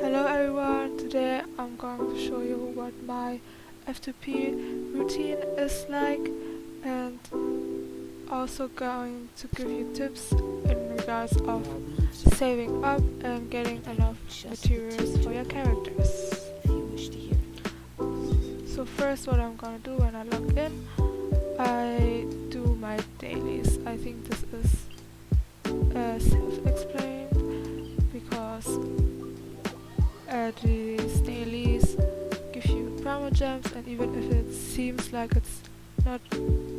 Hello everyone, today I'm going to show you what my F2P routine is like, and also going to give you tips in regards of saving up and getting enough materials for your characters. So first, what I'm going to do when I log in, I do my dailies. I think this is self-explained because these dailies give you primogems, and even if it seems like it's not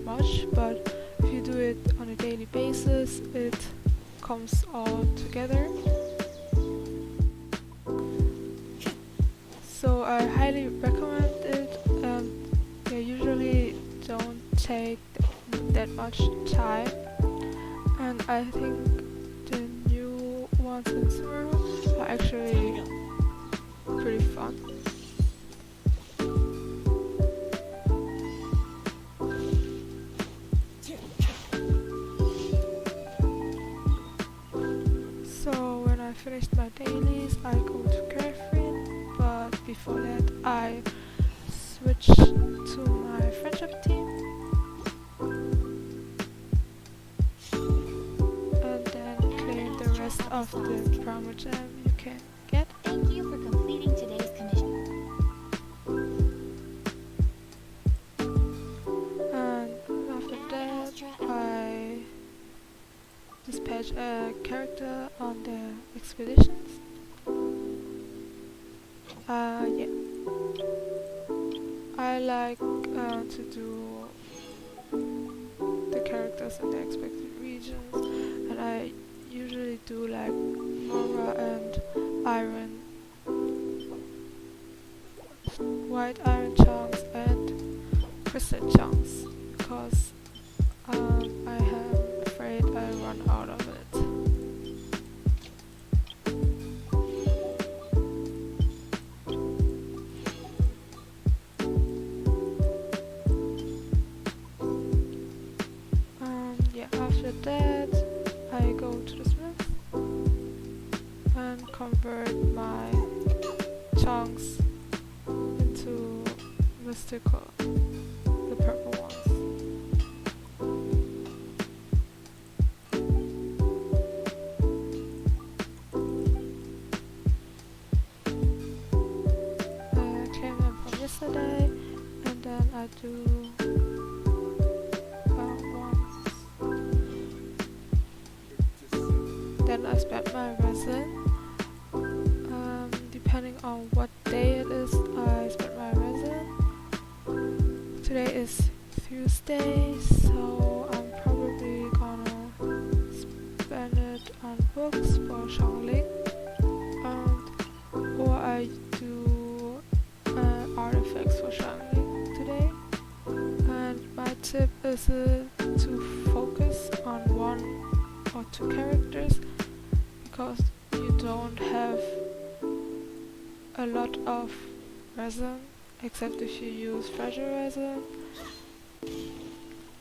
much, but if you do it on a daily basis, it comes all together. So I highly recommend it, and they usually don't take that much time, and I think the new ones in summer are actually pretty fun. So when I finished my dailies, I go to Genshin, but before that I switch to my friendship team and then claim the rest of the primogem you can get. Thank you for completing today's commission. And after that, I dispatch a character on the expeditions. Yeah. I like to do the characters in the expected regions, and I usually do like Mora and Iron, White Iron chunks and Crystal chunks, because I am afraid I run out of it. Yeah, after that I go to the smith and convert my chunks into mystical, the purple ones. I claim them from yesterday, and then I do ones. Then I spend my resin. Depending on what day it is, I spend my resin. Today is Tuesday, so I'm probably gonna spend it on books for Shangling, or I do artifacts for Shangling today. And my tip is to focus on one or two characters, because you don't have a lot of resin, except if you use fragile resin.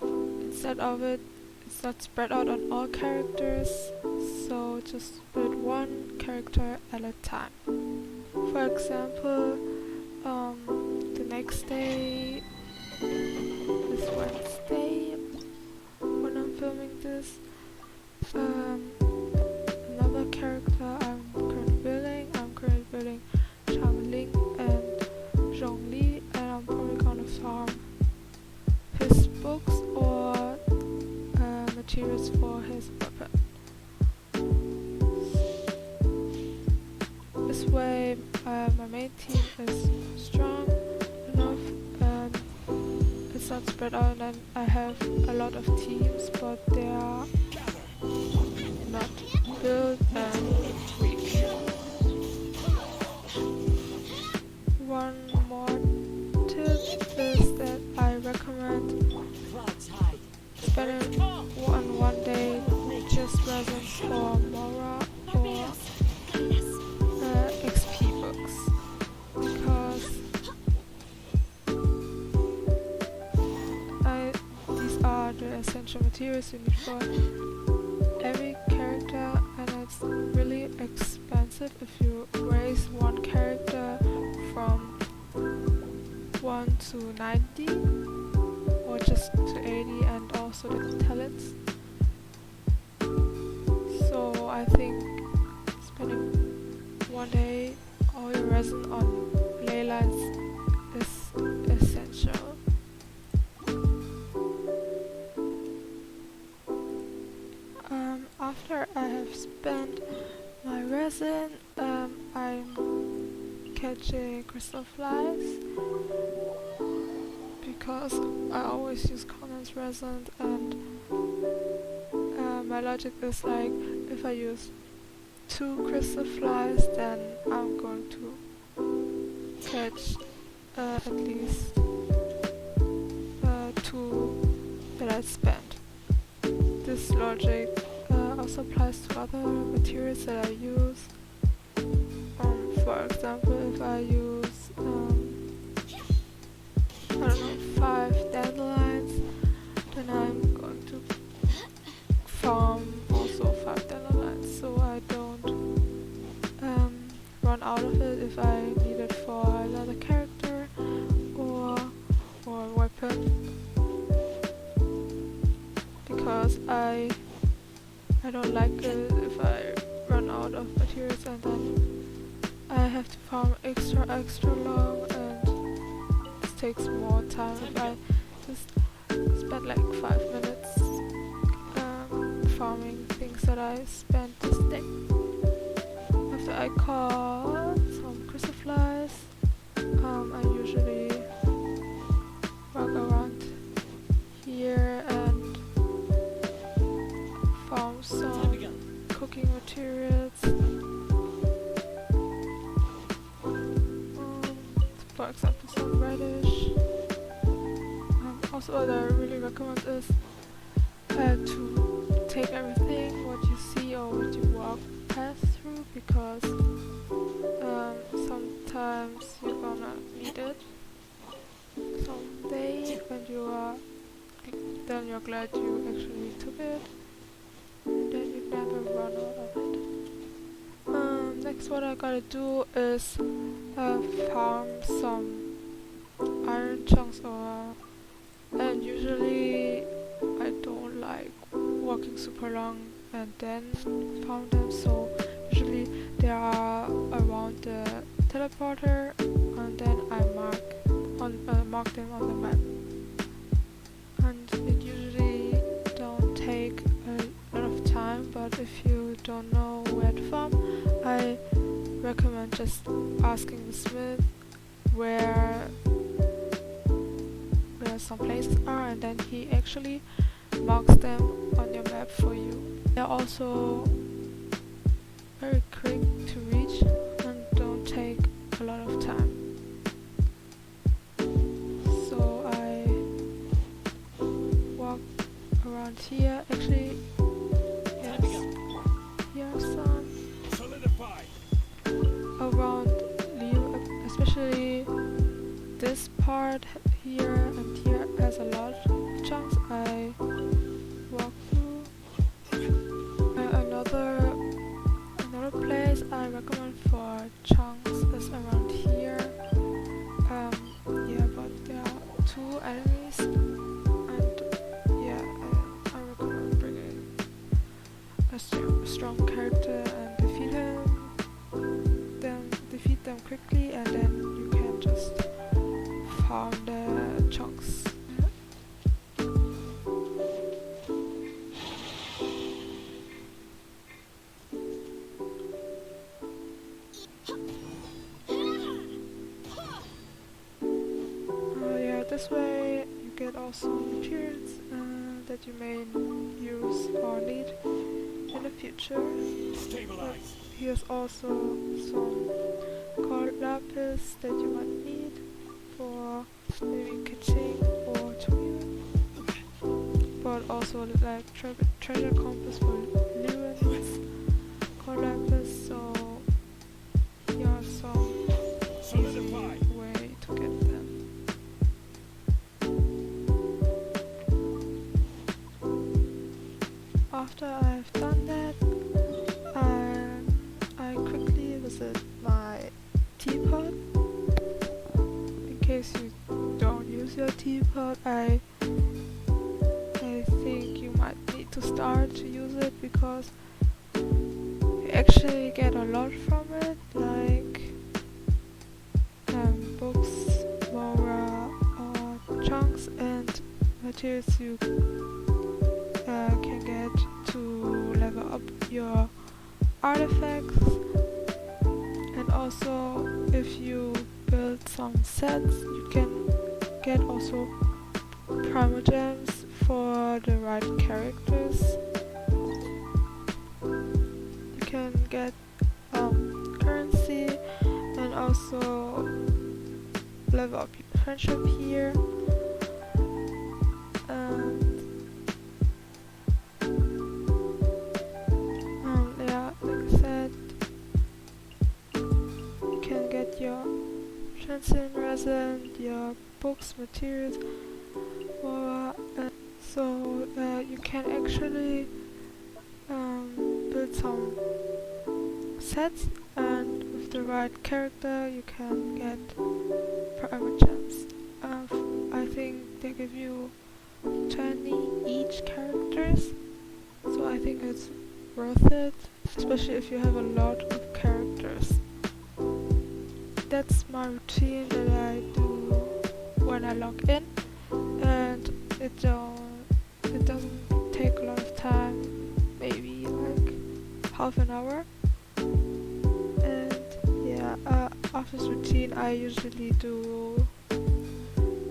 Instead of it, it's not spread out on all characters, so just build one character at a time. For example, the next day is Wednesday when I'm filming this. Another character I'm currently building Ling and Zhongli, and I'm probably gonna farm his books or materials for his weapon. This way my main team is strong enough, and it's not spread out, and I have a lot of teams, but they are not built and weak. One more tip is that I recommend spending on one day just resin for Mora or XP books, because these are the essential materials you need for every character, and it's really expensive tip if you raise one character from 1 to 90 or just to 80 and also the talents. So I think spending one day all your resin on ley lines is essential. After I have spent my resin, I'm catching crystal flies because I always use condensed resin, and my logic is like, if I use 2 crystal flies, then I'm going to catch at least 2 that I spent. This logic also applies to other materials that I use. For example, if I use I don't know, 5 dandelions, then I'm going to farm also 5 dandelions, so I don't run out of it if I need it for another character or a weapon, because I don't like it if I run out of materials and then I have to farm extra long, and this takes more time if I just spend like 5 minutes farming things that I spent this day. After I caught some crystal flies, I usually walk around here and farm some cooking materials. For example, some radish. Also, what I really recommend is to take everything what you see or what you walk past through, because sometimes you're gonna need it someday when then you're glad you actually took it, and then you never run out of it. Next, what I gotta do is farm some iron chunks, and usually I don't like walking super long and then farm them, so usually they are around the teleporter, and then I mark them on the map, and it usually don't take a lot of time. But if you don't know where to farm, I recommend just asking the smith where some places are, and then he actually marks them on your map for you. They're also very quick to reach and don't take a lot of time. So I walk around here. Actually, yes, here are some around Leo, especially this part here and here has a lot of chunks I walk through. Another place I recommend for chunks is around here. Yeah, but there are 2 enemies, and yeah, I recommend bringing a strong character and defeat them quickly, and then you can just farm the chunks. This way you get also materials that you may use or need in the future. Here's also some gold lapis that you might need for maybe catching or tuning, but also like treasure compass for Lewin's gold lapis. So here are some easy way to get them. After I've done that, I quickly but I think you might need to start to use it because you actually get a lot from it, like books, mora, or chunks and materials you can get to level up your artifacts. And also, if you build some sets, you can get also primogems for the right characters. You can get currency and also level up your friendship here. Yeah, like I said, you can get your transient resin, your books, materials, so you can actually build some sets, and with the right character you can get primogems. I think they give you 20 each characters, so I think it's worth it, especially if you have a lot of characters. That's my routine that I do when I log in, and it doesn't take a lot of time, maybe like half an hour. And yeah, after this routine I usually do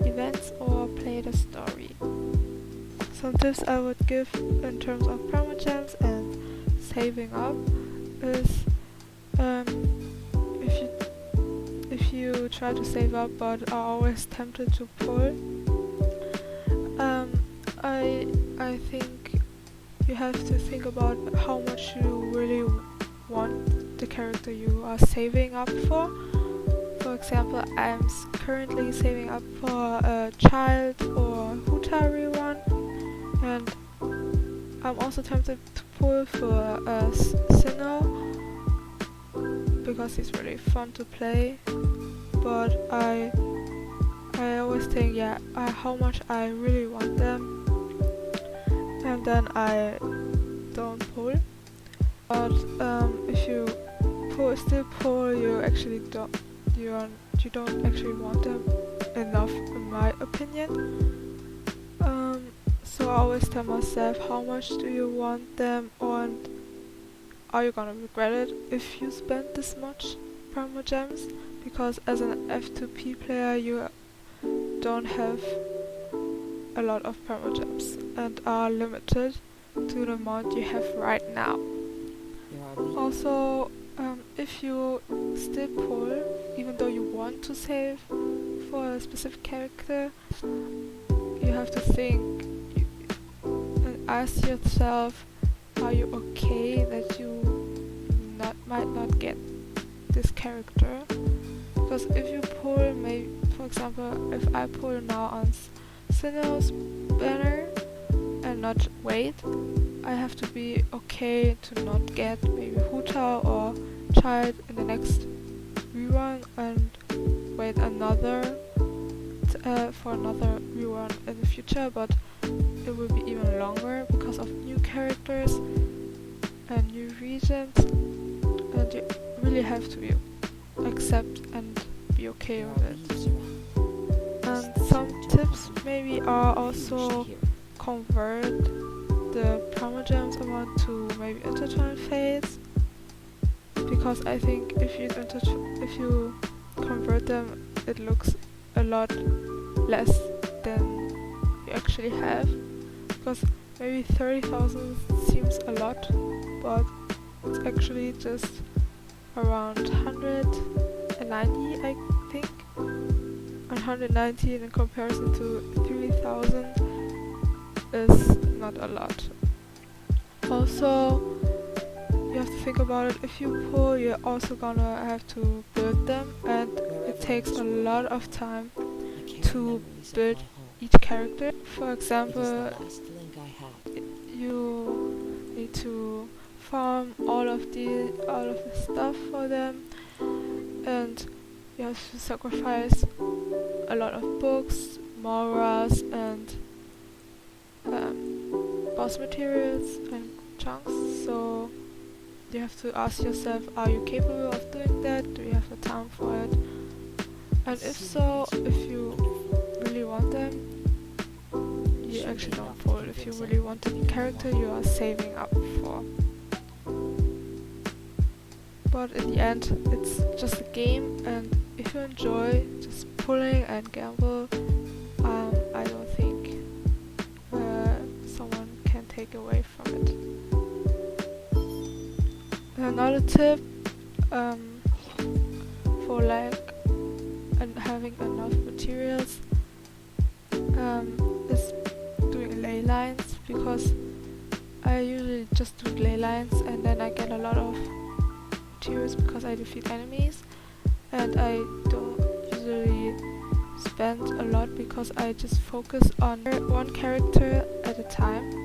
events or play the story. Some tips I would give in terms of primogems and saving up is if you try to save up but are always tempted to pull, I think you have to think about how much you really want the character you are saving up for. For example, I'm currently saving up for a child or Huta rerun, and I'm also tempted to pull for a Sinnoh because he's really fun to play, but I always think, how much I really want them, and then I don't pull. But if you still pull, you actually don't actually want them enough, in my opinion. So I always tell myself, how much do you want them, and are you gonna regret it if you spend this much primogems? Because as an F2P player, you don't have a lot of primogems and are limited to the amount you have right now. Also, if you still pull, even though you want to save for a specific character, you have to think and ask yourself, are you okay that you might not get this character? Because if you pull, maybe, for example, if I pull now on Sinnoh's banner and not wait, I have to be okay to not get maybe Huta or Child in the next rerun and wait for another rerun in the future, but it will be even longer because of new characters and new regions, and you really have to accept and be okay with it. And some tips maybe are also convert the primogems amount to maybe intertwine phase, because I think if you convert them, it looks a lot less than you actually have, because maybe 30,000 seems a lot, but it's actually just around 190, I think. 190 in comparison to 3,000 is not a lot. Also, you have to think about it. If you pull, you're also gonna have to build them, and it takes a lot of time to build each character. For example, you need to farm all of the stuff for them, and you have to sacrifice a lot of books, moras and boss materials and chunks, so you have to ask yourself, are you capable of doing that? Do you have the time for it? And if so, if you really want them, you actually don't fold. If you really want any character, you are saving up for. But in the end, it's just a game, and if you enjoy just pulling and gamble, I don't think someone can take away from it. Another tip for like having enough materials is doing ley lines, because I usually just do ley lines and then I get a lot of materials because I defeat enemies, and I don't usually spend a lot because I just focus on one character at a time.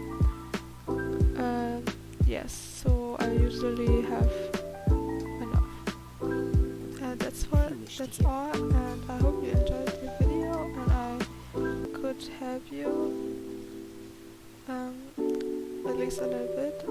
Yes, so I usually have enough. And that's all, and I hope you enjoyed the video and I could help you at least a little bit.